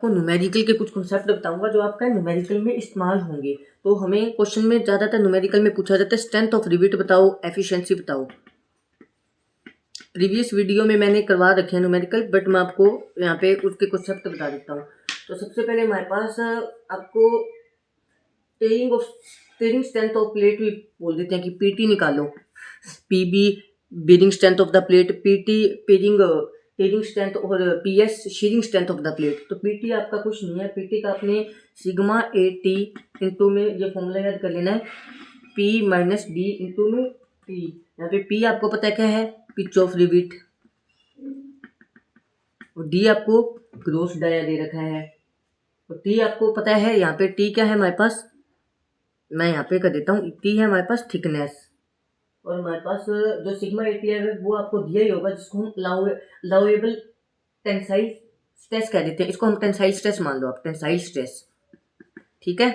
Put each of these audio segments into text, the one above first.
को न्यूमेरिकल के कुछ कॉन्सेप्ट बताऊंगा जो आपका न्यूमेरिकल में इस्तेमाल होंगे। तो हमें क्वेश्चन में ज़्यादातर न्यूमेरिकल में पूछा जाता है स्ट्रेंथ ऑफ रिविट बताओ, एफिशिएंसी बताओ। प्रीवियस वीडियो में मैंने करवा रखे हैं न्यूमेरिकल, बट मैं आपको यहाँ पे उसके कॉन्सेप्ट बता देता हूँ। तो सबसे पहले हमारे पास आपको टेयरिंग स्ट्रेंथ ऑफ प्लेट भी बोल देते हैं कि पीटी निकालो। PB bearing strength of the plate, PT tearing strength और PS shearing strength of the plate. तो पीटी आपका कुछ नहीं है, पीटी का आपने सिग्मा ए टी इंटू में ये फॉर्मूला याद कर लेना है, पी माइनस डी इंटू में टी। यहाँ पे पी आपको पता है क्या है, पिच ऑफ रिविट, और डी आपको ग्रोस डाया दे रखा है, और टी आपको पता है यहाँ पे टी क्या है हमारे पास, मैं यहाँ पे कर देता हूँ, टी है हमारे पास थिकनेस, और हमारे पास जो सिग्मा एटी है वो आपको दिया ही होगा, जिसको हम लाउएबल टेंसाइल स्ट्रेस कह देते हैं। इसको हम टेंसाइल स्ट्रेस मान लो आप, टेंसाइल स्ट्रेस, ठीक है।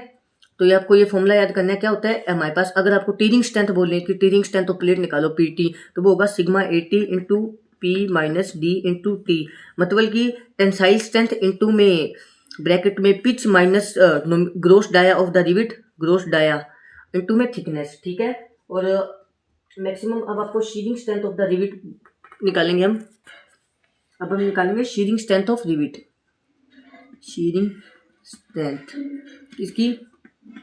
तो ये आपको ये फॉर्मूला याद करना है, क्या होता है हमारे पास, अगर आपको टीयरिंग स्ट्रेंथ बोले कि टीयरिंग स्ट्रेंथ ऑफ प्लेट निकालो पीटी, तो वो होगा sigma AT into P minus D into T, मतलब कि टेंसाइल स्ट्रेंथ इंटू में ब्रैकेट में pitch minus gross dia of the rivet, gross dia into में थिकनेस, ठीक है। और मैक्सिमम अब आपको shearing strength of the rivet निकालेंगे हम। अब हम निकालेंगे shearing strength of rivet, shearing strength इसकी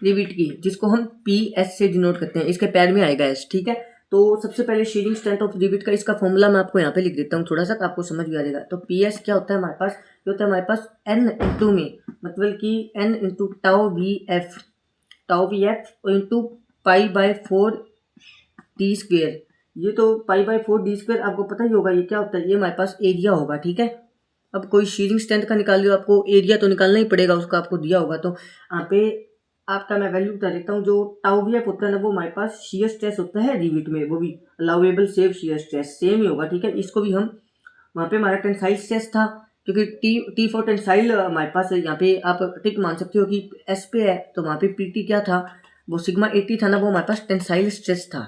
रिविट की, जिसको हम पी एस से डिनोट करते हैं, इसके पैर में आएगा एस, ठीक है। तो सबसे पहले शीरिंग स्ट्रेंथ ऑफ रिविट का इसका फॉर्मूला मैं आपको यहाँ पे लिख देता हूँ, थोड़ा सा आपको समझ भी आ जाएगा। तो पी एस क्या होता है हमारे पास, ये होता है हमारे पास एन इंटू में, मतलब कि N into tau V F into pi by 4 D square. ये तो पाई बाय 4 डी स्क्वेयर आपको पता ही होगा ये क्या होता है, ये हमारे पास एरिया होगा, ठीक है। अब कोई शीरिंग स्ट्रेंथ का निकाल लो, आपको एरिया तो निकालना ही पड़ेगा, उसका आपको दिया होगा। तो यहाँ पे आपका मैं वैल्यू बता देता हूँ, जो टाउ वी एफ होता है ना, वो हमारे पास शियर स्ट्रेस होता है रिविट में, वो भी allowable safe shear stress same ही होगा, ठीक है। इसको भी हम वहाँ पे हमारा टेंसाइल स्ट्रेस था, क्योंकि टी फॉर टेंसाइल हमारे पास यहाँ पे आप टिक मान सकते हो कि एस पे है, तो वहाँ पे पीटी क्या था, वो सिग्मा एटी था ना, वो हमारे पास टेंसाइल स्ट्रेस था,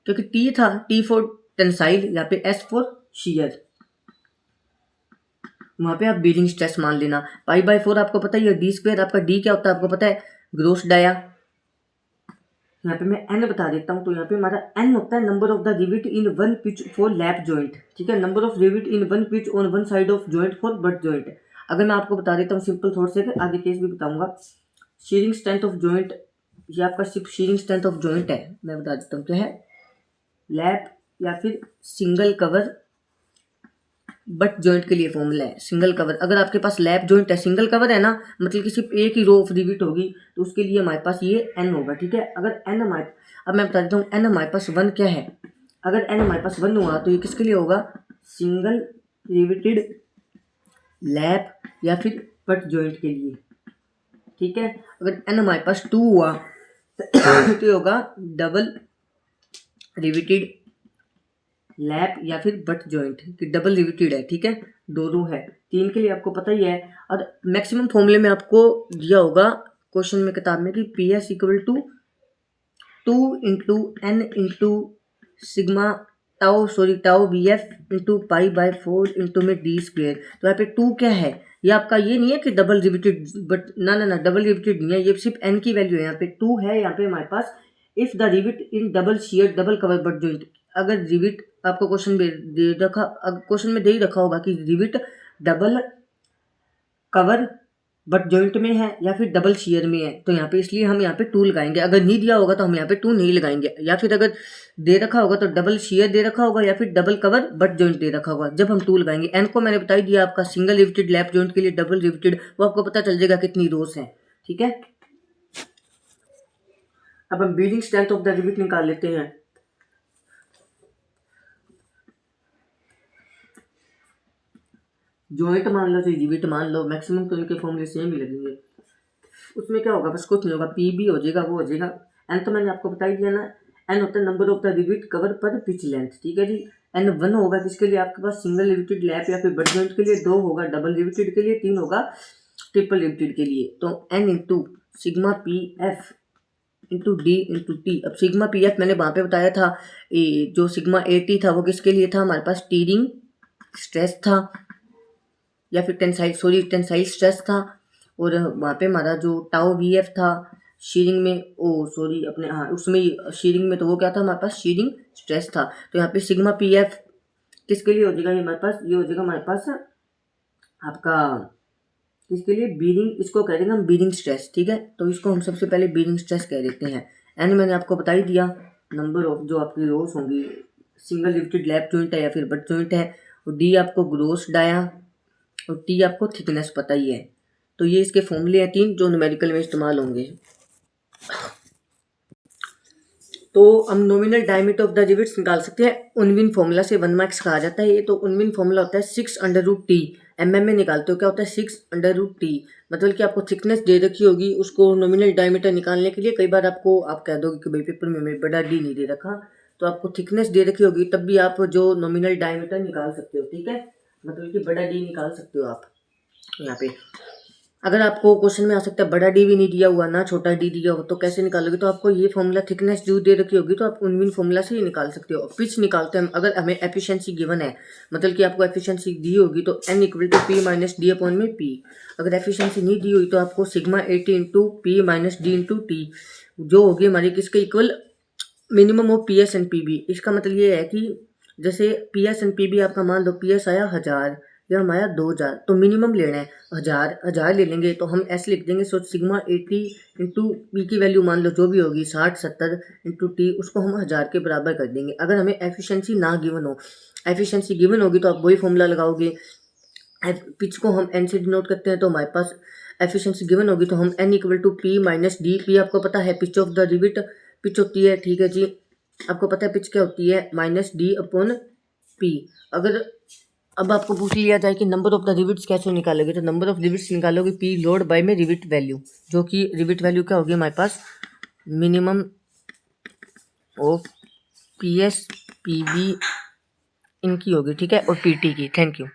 क्योंकि टी था, टी फॉर टेंसाइल, यहाँ पे एस फॉर शियर, वहाँ पे आप बेरिंग स्ट्रेस मान लेना। पाई बाय 4 आपको पता ही है, डी स्क्वायर आपका डी क्या होता है आपको पता है, ग्रोस डाया। यहाँ पे मैं एन बता देता हूँ, तो यहाँ पे हमारा एन होता है number of the rivet in one pitch for lap joint, ठीक है, number of rivet in one pitch on one side of joint for but joint. अगर मैं आपको बता देता हूँ सिंपल थोड़ा से, आगे केस भी बताऊंगा। शीरिंग स्ट्रेंथ ऑफ जॉइंट, ये आपका सिर्फ शीरिंग स्ट्रेंथ ऑफ जॉइंट है, मैं बता देता हूँ क्या है, लैप या फिर सिंगल कवर बट जॉइंट के लिए फॉर्मूला है सिंगल कवर। अगर आपके पास लैप जॉइंट है, सिंगल कवर है ना, मतलब कि सिर्फ एक ही रो ऑफ रिविट होगी, तो उसके लिए हमारे पास ये एन होगा, ठीक है। अगर एन हमारे, अब मैं बता देता हूँ एन हमारे पास 1 क्या है, अगर एन हमारे पास 1 हुआ तो ये किसके लिए होगा, सिंगल रिविटेड लैप या फिर बट जॉइंट के लिए, ठीक है। अगर एन हमारे पास 2 हुआ तो ये होगा डबल रिविटेड लैप या फिर बट जॉइंट, कि डबल रिविटेड है, ठीक है, दोनों है। 3 के लिए आपको पता ही है। और मैक्सिमम फॉर्मूले में आपको दिया होगा क्वेश्चन में किताब में कि P S equal to 2 into N into sigma tau B F into pi by 4 into में डी स्क्वेयर। तो यहाँ पे 2 क्या है, ये आपका ये नहीं है कि डबल रिविटेड, बट ना डबल रिविटेड नहीं है, ये सिर्फ एन की वैल्यू है। यहाँ पे 2 है, यहाँ पे हमारे पास if the rivet in double shear double cover butt joint. अगर रिविट आपको क्वेश्चन में दे ही रखा होगा कि rivet double cover butt joint में है या फिर डबल शियर में है, तो यहाँ पे इसलिए हम यहाँ पे 2 लगाएंगे। अगर नहीं दिया होगा तो हम यहाँ पे 2 नहीं लगाएंगे, या फिर अगर दे रखा होगा तो डबल शियर दे रखा होगा या फिर डबल कवर बट जॉइंट दे रखा होगा, जब हम 2 लगाएंगे। एन को मैंने बता ही दिया आपका, सिंगल रिविटेड लैप जॉइंट के लिए डबल रिविटेड, वो आपको पता चल जाएगा कितनी रोज है, ठीक है। अब हम bearing strength of the rivet निकाल लेते हैं। जॉइंट मान लो चाहे रिविट मान लो, मैक्सिमम तो इनके फॉर्मूले सेम ही लगेंगे। उसमें क्या होगा, बस कुछ नहीं होगा, पी भी हो जाएगा, वो हो जाएगा। एन तो मैंने आपको बता ही दिया ना, एन होता है number of the rivet cover पर पिच लेंथ, ठीक है जी। एन 1 होगा किसके लिए, आपके पास सिंगल रिविटेड लैप या फिर बट जॉइंट के लिए, 2 होगा डबल रिविटेड के लिए, 3 होगा ट्रिपल रिविटेड के लिए। तो N into sigma P F into D into T. अब सिग्मा पी एफ मैंने वहाँ पे बताया था, जो सिग्मा ए टी था वो किसके लिए था, हमारे पास टीयरिंग स्ट्रेस था, या फिर टेंसाइल स्ट्रेस था, और वहाँ पे हमारा जो टाउ वी एफ था शीरिंग में, उसमें शीरिंग में तो वो क्या था हमारे पास, शीरिंग स्ट्रेस था। तो यहाँ पे सिग्मा पी एफ किसके लिए हो जाएगा, ये हमारे पास ये हो जाएगा हमारे पास आपका किसके लिए, बीरिंग, इसको कह देंगे हम बीरिंग स्ट्रेस, ठीक है। तो इसको हम सबसे पहले बीरिंग स्ट्रेस कह देते हैं। एंड मैंने आपको बता ही दिया नंबर ऑफ जो आपकी रोज होंगी, सिंगल रिवेटेड लैप जॉइंट है या फिर बट जॉइंट है, और डी आपको ग्रोस डाया, और टी आपको थिकनेस पता ही है। तो ये इसके फॉर्मूले हैं 3 जो न्यूमेरिकल में इस्तेमाल होंगे। तो हम nominal diameter of the rivets निकाल सकते हैं उनविन फॉर्मूला से, 1 मार्क्स कहा जाता है ये। तो उनविन फॉर्मूला होता है 6√T, mm में निकालते हो क्या होता है 6√T, मतलब कि आपको थिकनेस दे रखी होगी, उसको नॉमिनल डायमीटर निकालने के लिए कई बार आपको आप कह दोगे कि भाई पेपर में हमें बड़ा डी नहीं दे रखा, तो आपको थिकनेस दे रखी होगी तब भी आप जो नॉमिनल डायमीटर निकाल सकते हो, ठीक है, मतलब कि बड़ा डी निकाल सकते हो आप यहाँ पे। अगर आपको क्वेश्चन में आ सकता है बड़ा डी भी नहीं दिया हुआ ना छोटा डी दिया हुआ, तो कैसे निकालोगे, तो आपको ये फॉर्मूला थिकनेस जो दे रखी होगी तो आप उनविन फॉर्मूला से ही निकाल सकते हो। पिच निकालते हैं अगर हमें एफिशिएंसी गिवन है, मतलब कि आपको एफिशिएंसी दी होगी तो n equal to P minus D upon में पी। अगर एफिशिएंसी नहीं दी हुई तो आपको sigma 80 into P minus D into T जो होगी हमारी किसके equal, minimum of P S and P B. इसका मतलब ये है कि जैसे P S and P B आपका मान लो पी एस आया 1000 या हमारा 2000, तो मिनिमम लेना है 1000 ले लेंगे, तो हम ऐसे लिख देंगे, सो सिग्मा 80 इंटू पी की वैल्यू मान लो जो भी होगी 60 70 इंटू टी, उसको हम 1000 के बराबर कर देंगे। अगर हमें एफिशिएंसी ना गिवन हो, एफिशिएंसी गिवन होगी तो आप वही फॉर्मूला लगाओगे। पिच को हम एन से डिनोट करते हैं, तो हमारे पास एफिशिएंसी गिवन होगी तो हम N equal to P minus D, P आपको पता है pitch of the rivet, pitch होती है, ठीक है जी, आपको पता है पिच क्या होती है, माइनस डी अपॉन पी। अगर अब आपको पूछ लिया जाए कि नंबर ऑफ द रिविट्स कैसे निकालोगे, तो नंबर ऑफ रिविट्स निकालोगे पी लोड बाय में रिविट वैल्यू, जो कि रिविट वैल्यू क्या होगी हमारे पास, minimum of P S P B इनकी होगी, ठीक है, और पी टी की। Thank you.